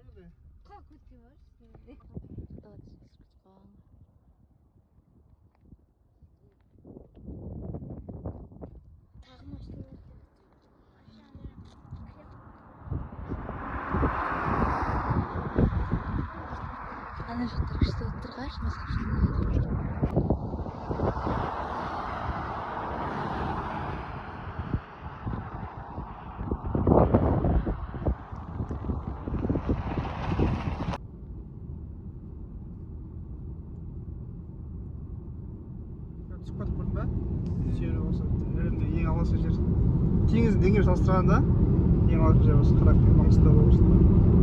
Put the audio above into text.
бермеді. Как өтпей барсыз? Давайте скажите вам. Тағы машина өтті. Ана жақтар күшті отырғаш, басқа Түсіп кетіп көрдің ба? Жері осы әлемде ең алғашқы жер. Теңіздің деңгейімен салыстырғанда ең алғашқы жер осы Қарақия, Маңғыстау облысында.